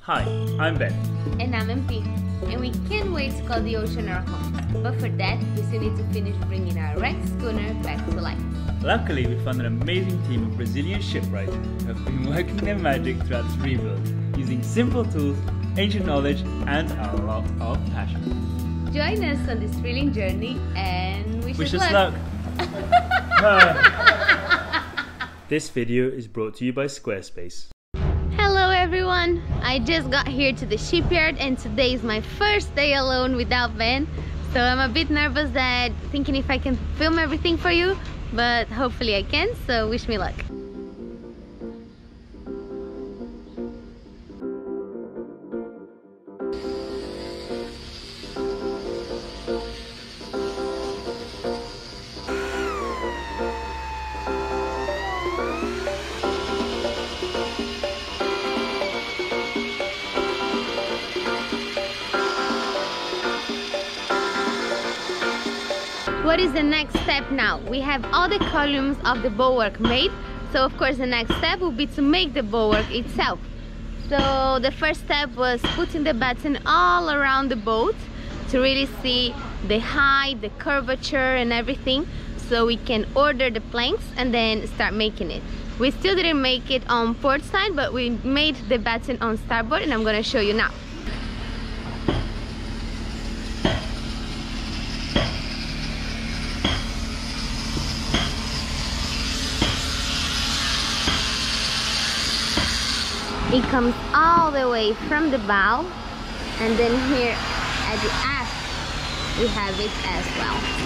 Hi, I'm Ben. And I'm MP, and we can't wait to call the ocean our home. But for that, we still need to finish bringing our wrecked schooner back to life. Luckily, we found an amazing team of Brazilian shipwrights who have been working their magic throughout this rebuild, using simple tools, ancient knowledge, and a lot of passion. Join us on this thrilling journey, and wish us luck! This video is brought to you by Squarespace. Hello everyone! I just got here to the shipyard, and today is my first day alone without Ben. So I'm a bit nervous that thinking if I can film everything for you, but hopefully I can, so wish me luck. What is the next step now? We have all the columns of the bulwark made, so of course the next step will be to make the bulwark itself. So the first step was putting the batten all around the boat to really see the height, the curvature and everything, so we can order the planks and then start making it. We still didn't make it on port side, but we made the batten on starboard, and I'm going to show you now. It comes all the way from the bow, and then here at the aft we have it as well.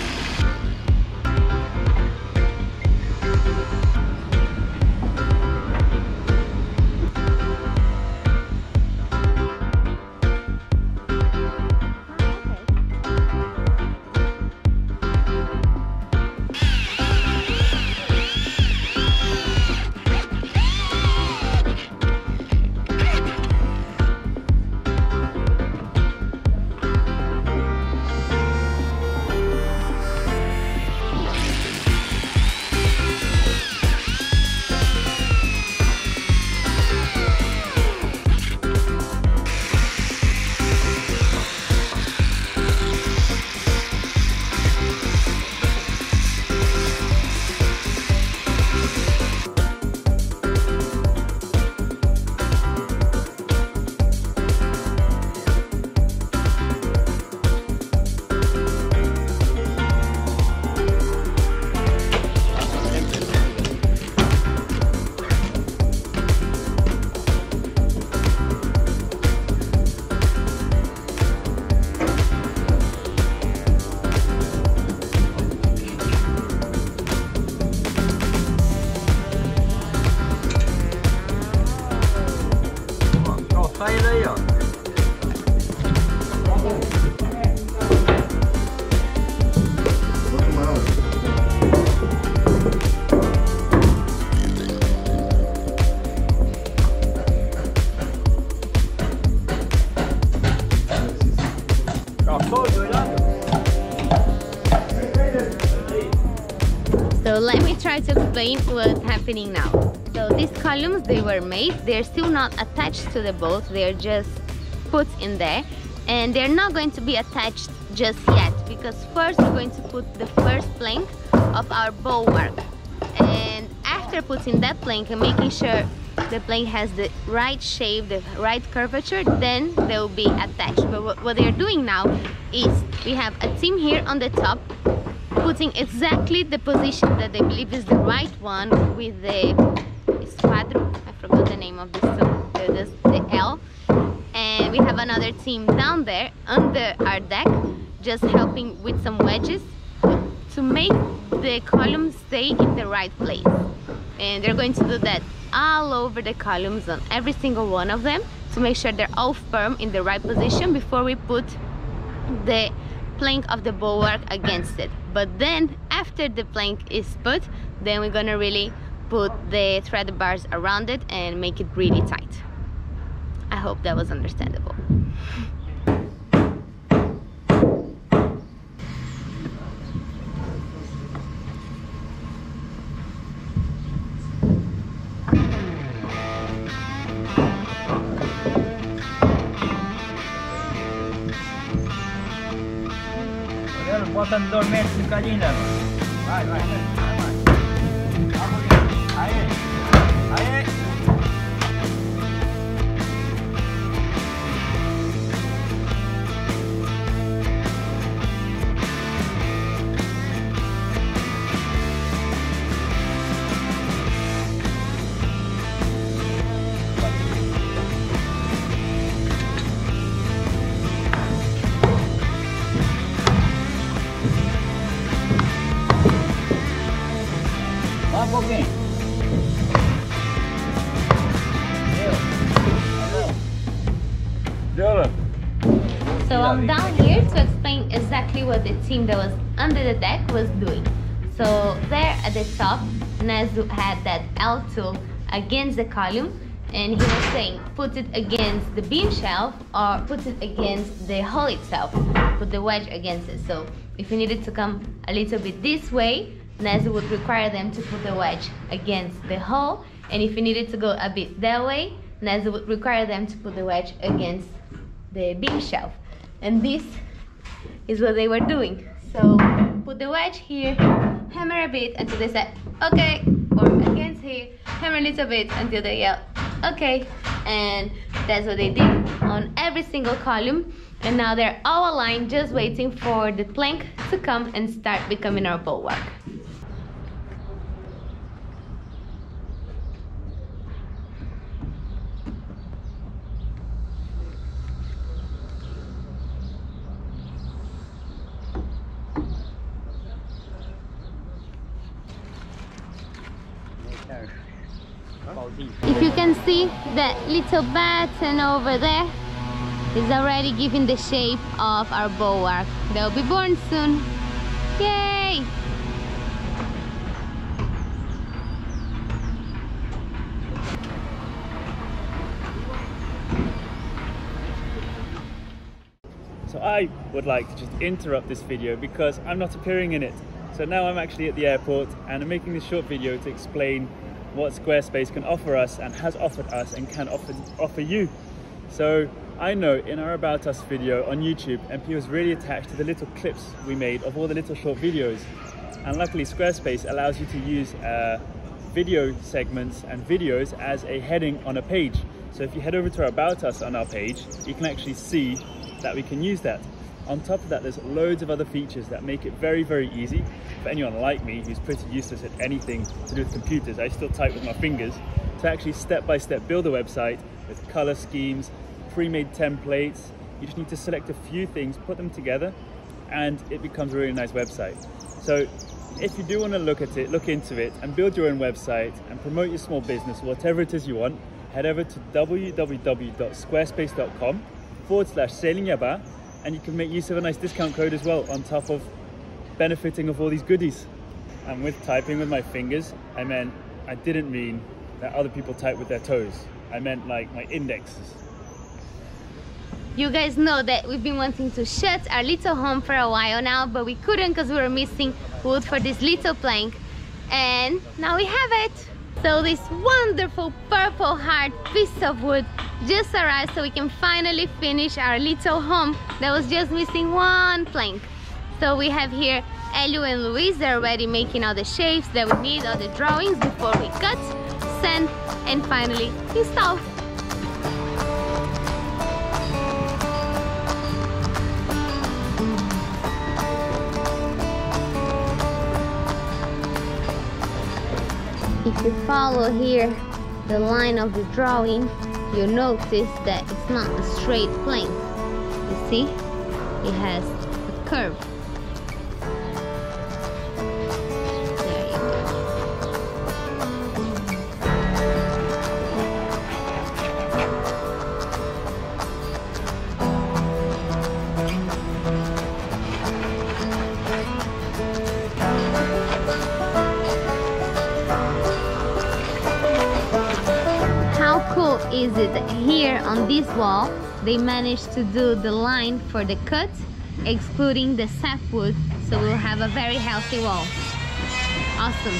So let me try to explain what's happening now. So these columns, they were made, they're still not attached to the boat, they're just put in there, and they're not going to be attached just yet, because first we're going to put the first plank of our bulwark, and after putting that plank and making sure the plank has the right shape, the right curvature, then they will be attached. But what they're doing now is we have a team here on the top putting exactly the position that they believe is the right one with the patron. I forgot the name of this tool, the L. And we have another team down there under our deck just helping with some wedges to make the columns stay in the right place. And they're going to do that all over the columns, on every single one of them, to make sure they're all firm in the right position before we put the plank of the bulwark against it. But then after the plank is put, then we're gonna really put the thread bars around it and make it really tight. I hope that was understandable. faltan 2 metros, Karina. Vai. Aí. Vai um pouquinho. So I'm down here to explain exactly what the team that was under the deck was doing. So there at the top, Nazu had that L tool against the column, and he was saying put it against the beam shelf or put it against the hull itself, put the wedge against it. So if you needed to come a little bit this way, Nazu would require them to put the wedge against the hull, and if you needed to go a bit that way, Nazu would require them to put the wedge against the beam shelf. And this is what they were doing. So put the wedge here, hammer a bit until they said okay, or against here, hammer a little bit until they yelled okay. And that's what they did on every single column. And now they're all aligned, just waiting for the plank to come and start becoming our bulwark. If you can see that little batten over there is already giving the shape of our bulwark. They'll be born soon. Yay! So I would like to just interrupt this video because I'm not appearing in it. So now I'm actually at the airport and I'm making this short video to explain what Squarespace can offer us and has offered us and can offer you. So I know in our About Us video on YouTube, MP was really attached to the little clips we made of all the little short videos. And luckily Squarespace allows you to use video segments and videos as a heading on a page. So if you head over to our About Us on our page, you can actually see that we can use that. On top of that, there's loads of other features that make it very, very easy for anyone like me who's pretty useless at anything to do with computers. I still type with my fingers, to actually step-by-step build a website with color schemes, pre-made templates. You just need to select a few things, put them together, and it becomes a really nice website. So if you do want to look into it and build your own website and promote your small business, whatever it is you want, head over to www.squarespace.com/sailing Yabá, and you can make use of a nice discount code as well on top of benefiting of all these goodies. And with typing with my fingers, I didn't mean that other people type with their toes. I meant like my indexes. You guys know that we've been wanting to shut our little home for a while now, but we couldn't because we were missing wood for this little plank, and now we have it. So this wonderful purple heart piece of wood just arrived, so we can finally finish our little home that was just missing one plank. So we have here Elio and Luis. They're already making all the shapes that we need, all the drawings before we cut, sand, and finally install. If you follow here the line of the drawing, you'll notice that it's not a straight plank. You see? It has a curve. There you go. How cool is it that here on this wall they managed to do the line for the cut, excluding the sapwood, so we'll have a very healthy wall. Awesome.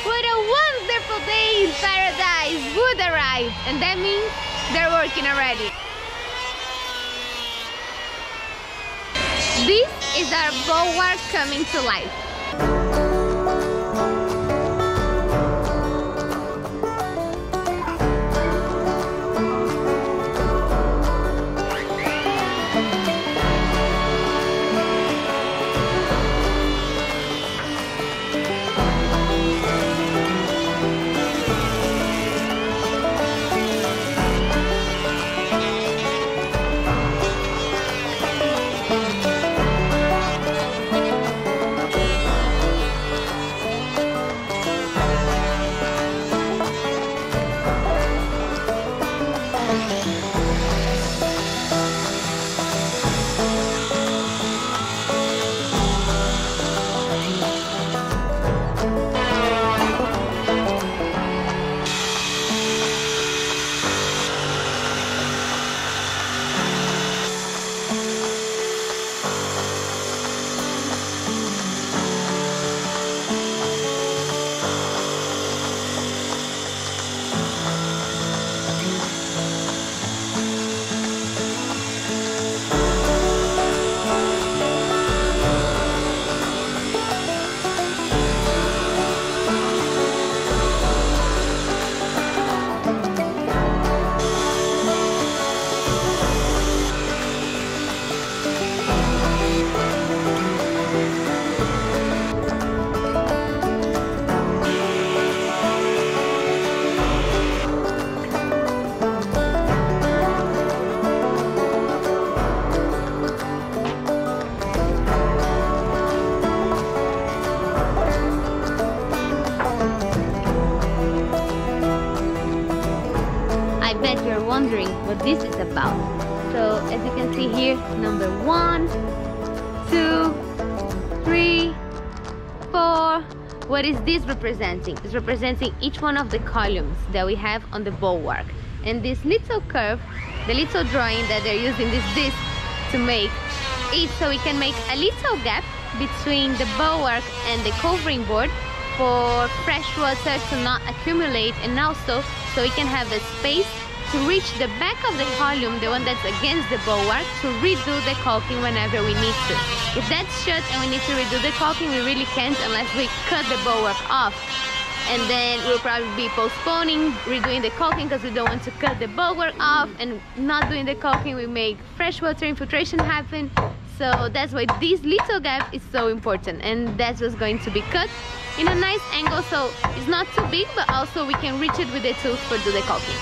What a wonderful day in paradise! Wood arrived, and that means they're working already. This is our bulwark coming to life. Wondering what this is about. So as you can see here, number 1, 2, 3, 4. What is this representing? It's representing each one of the columns that we have on the bulwark. And this little curve, the little drawing that they're using this disc to make it, so we can make a little gap between the bulwark and the covering board for fresh water to not accumulate, and also so we can have the space to reach the back of the column, the one that's against the bulwark, to redo the caulking whenever we need to. If that's shut and we need to redo the caulking, we really can't unless we cut the bulwark off. And then we'll probably be postponing redoing the caulking because we don't want to cut the bulwark off, and not doing the caulking we make freshwater infiltration happen. So that's why this little gap is so important, and that's what's going to be cut in a nice angle so it's not too big, but also we can reach it with the tools for do the caulking.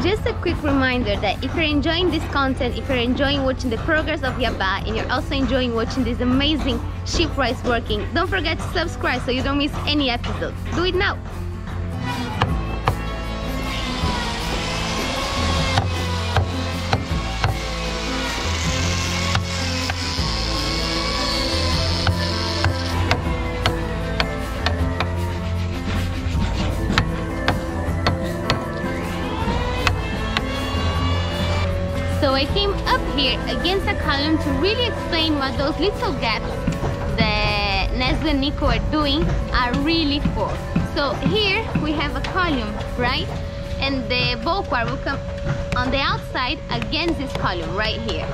Just a quick reminder that if you're enjoying this content, if you're enjoying watching the progress of Yabá, and you're also enjoying watching this amazing shipwrights working, don't forget to subscribe so you don't miss any episodes. Do it now! So I came up here against a column to really explain what those little gaps that Nestle and Nico are doing are really for. So here we have a column, right? And the bulwark will come on the outside against this column right here.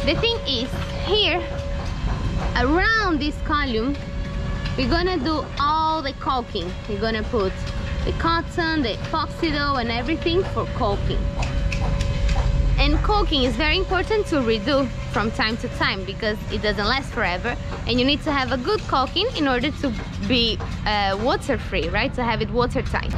The thing is, here, around this column, we're gonna do all the caulking. We're gonna put the cotton, the epoxy dough, and everything for caulking. And caulking is very important to redo from time to time because it doesn't last forever, and you need to have a good caulking in order to be water-free, right? To have it watertight.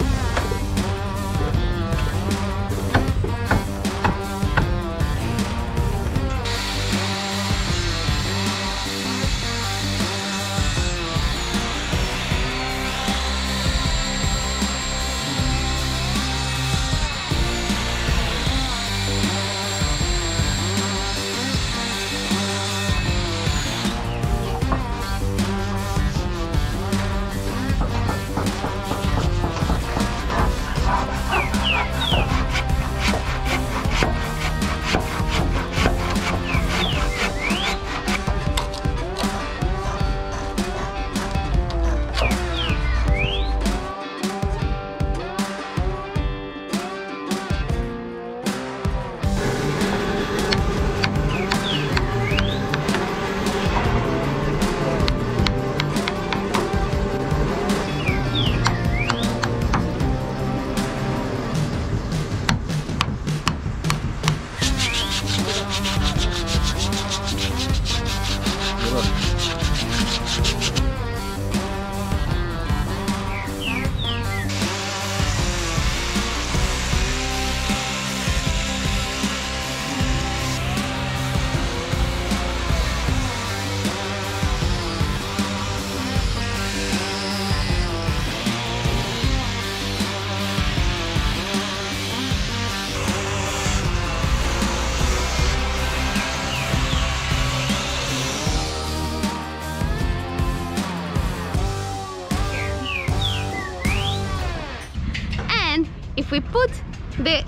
If we put the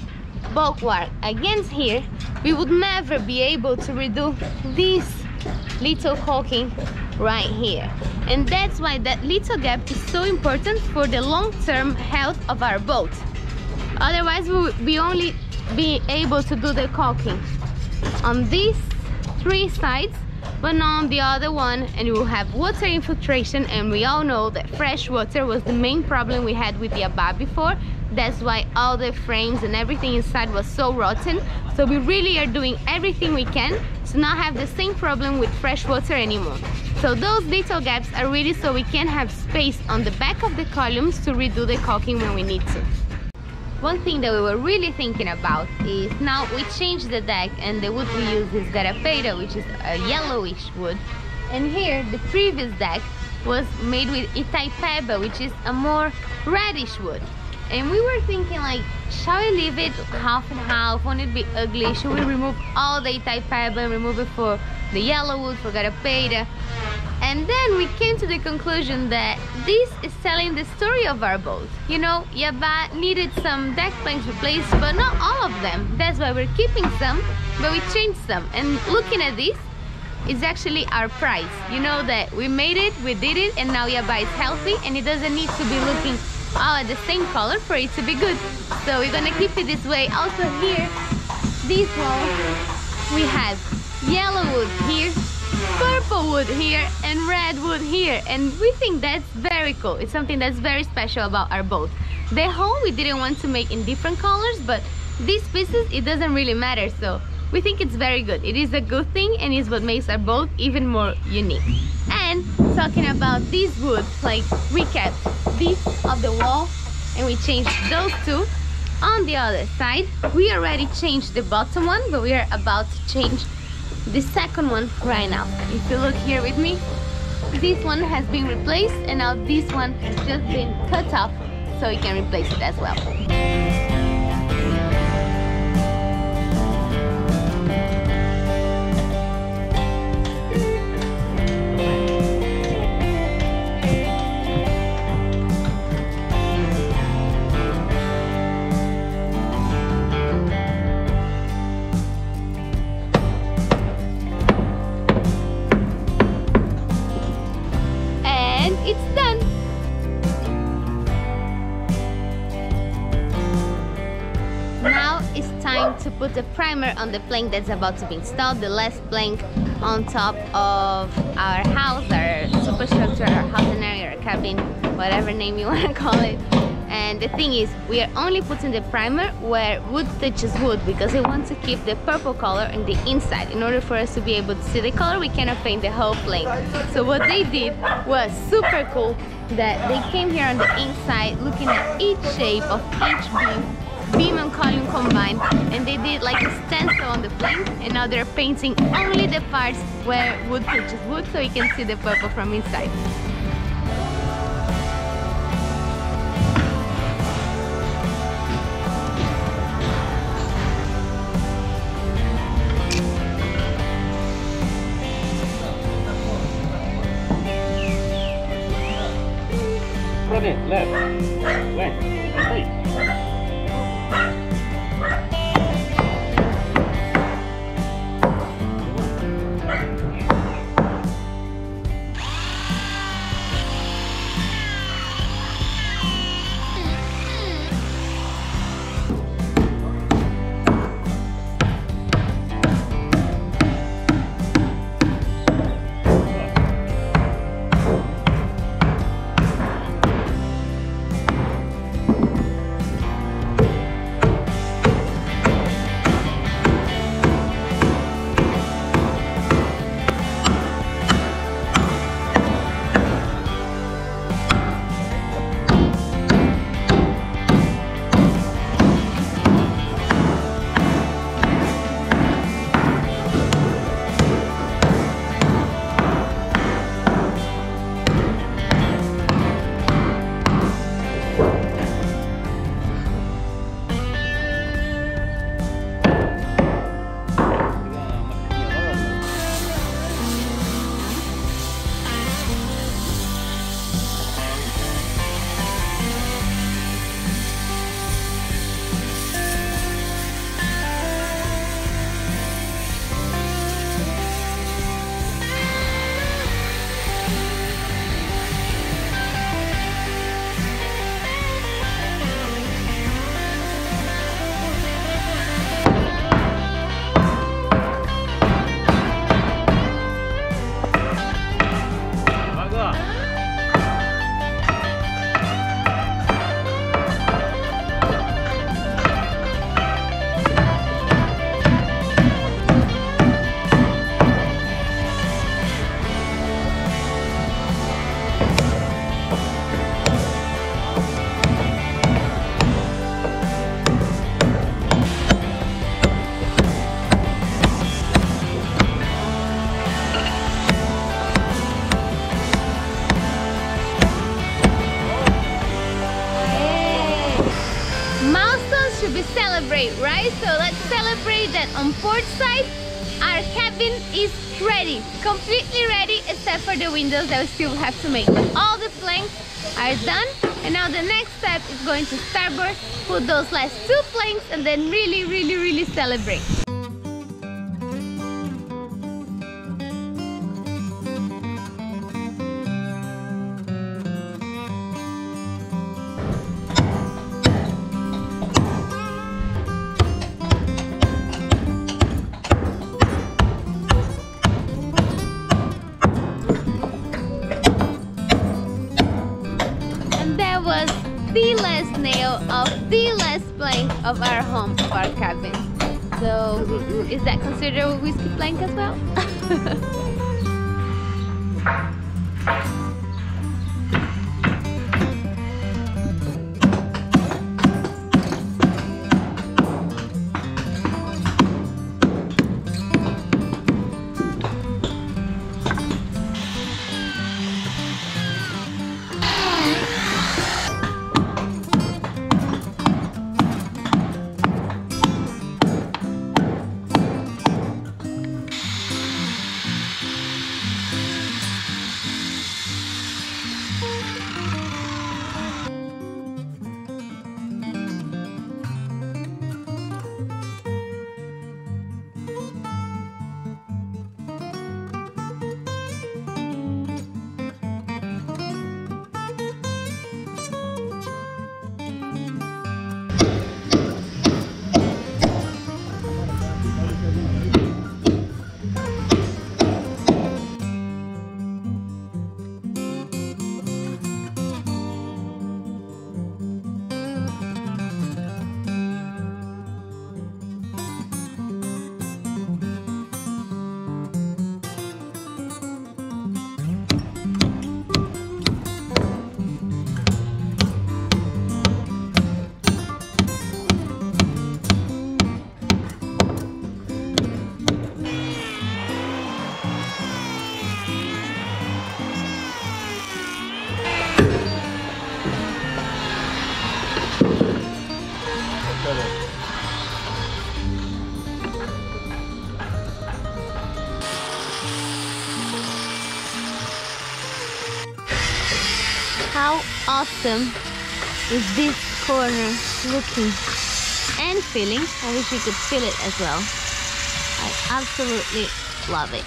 bulwark against here, we would never be able to redo this little caulking right here. And that's why that little gap is so important for the long-term health of our boat. Otherwise, we would be only be able to do the caulking on these 3 sides, but not on the other one, and we will have water infiltration. And we all know that fresh water was the main problem we had with the Yabá before. That's why all the frames and everything inside was so rotten. So we really are doing everything we can to not have the same problem with fresh water anymore. So those little gaps are really so we can have space on the back of the columns to redo the caulking when we need to. One thing that we were really thinking about is, now we changed the deck and the wood we use is garapeira, which is a yellowish wood. And here, the previous deck was made with itaipeba, which is a more reddish wood. And we were thinking, like, shall we leave it half and half? Won't it be ugly? Should we remove all the itaipeba and remove it for the yellow wood, for garapeira? And then we came to the conclusion that this is telling the story of our boat. You know, Yabá needed some deck planks replaced, but not all of them. That's why we're keeping some, but we changed some. And looking at this, it's actually our price. You know that we made it, we did it, and now Yabá is healthy, and it doesn't need to be looking all at the same color for it to be good. So we're gonna keep it this way. Also here, this wall, we have yellow wood here, purple wood here, and red wood here, and we think that's very cool. It's something that's very special about our boat. The hull we didn't want to make in different colors, but these pieces, it doesn't really matter, so we think it's very good. It is a good thing, and it's what makes our boat even more unique. And talking about these woods, like, we kept this of the wall and we changed those 2. On the other side, we already changed the bottom one, but we are about to change the second one right now. If you look here with me, this one has been replaced, and now this one has just been cut off, so we can replace it as well. It's done! Now it's time to put a primer on the plank that's about to be installed, the last plank on top of our house, our superstructure, our housing area, our cabin, whatever name you want to call it. And the thing is, we are only putting the primer where wood touches wood, because we want to keep the purple color in the inside. In order for us to be able to see the color, we cannot paint the whole plank. So what they did was super cool, that they came here on the inside looking at each shape of each beam and column combined, and they did like a stencil on the plank, and now they're painting only the parts where wood touches wood, so you can see the purple from inside. Left, right, right. say that on port side, our cabin is ready, completely ready, except for the windows that we still have to make. But all the planks are done, and now the next step is going to starboard, put those last 2 planks, and then really celebrate. Was the last nail of the last plank of our home, of our cabin. So, is that considered a whiskey plank as well? How awesome is this corner looking and feeling? I wish you could feel it as well. I absolutely love it.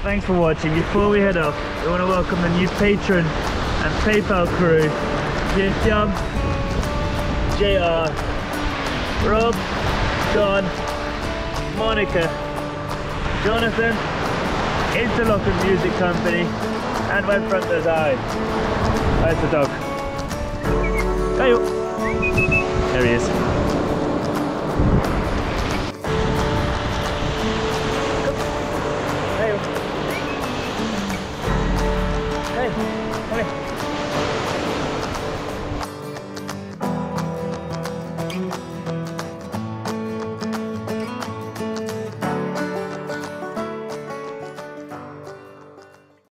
Thanks for watching. Before we head off, we want to welcome the new patron and PayPal crew. Yabá, JR, Rob, John, Monica, Jonathan, Interlochen Music Company, and my front does I. That's the dog.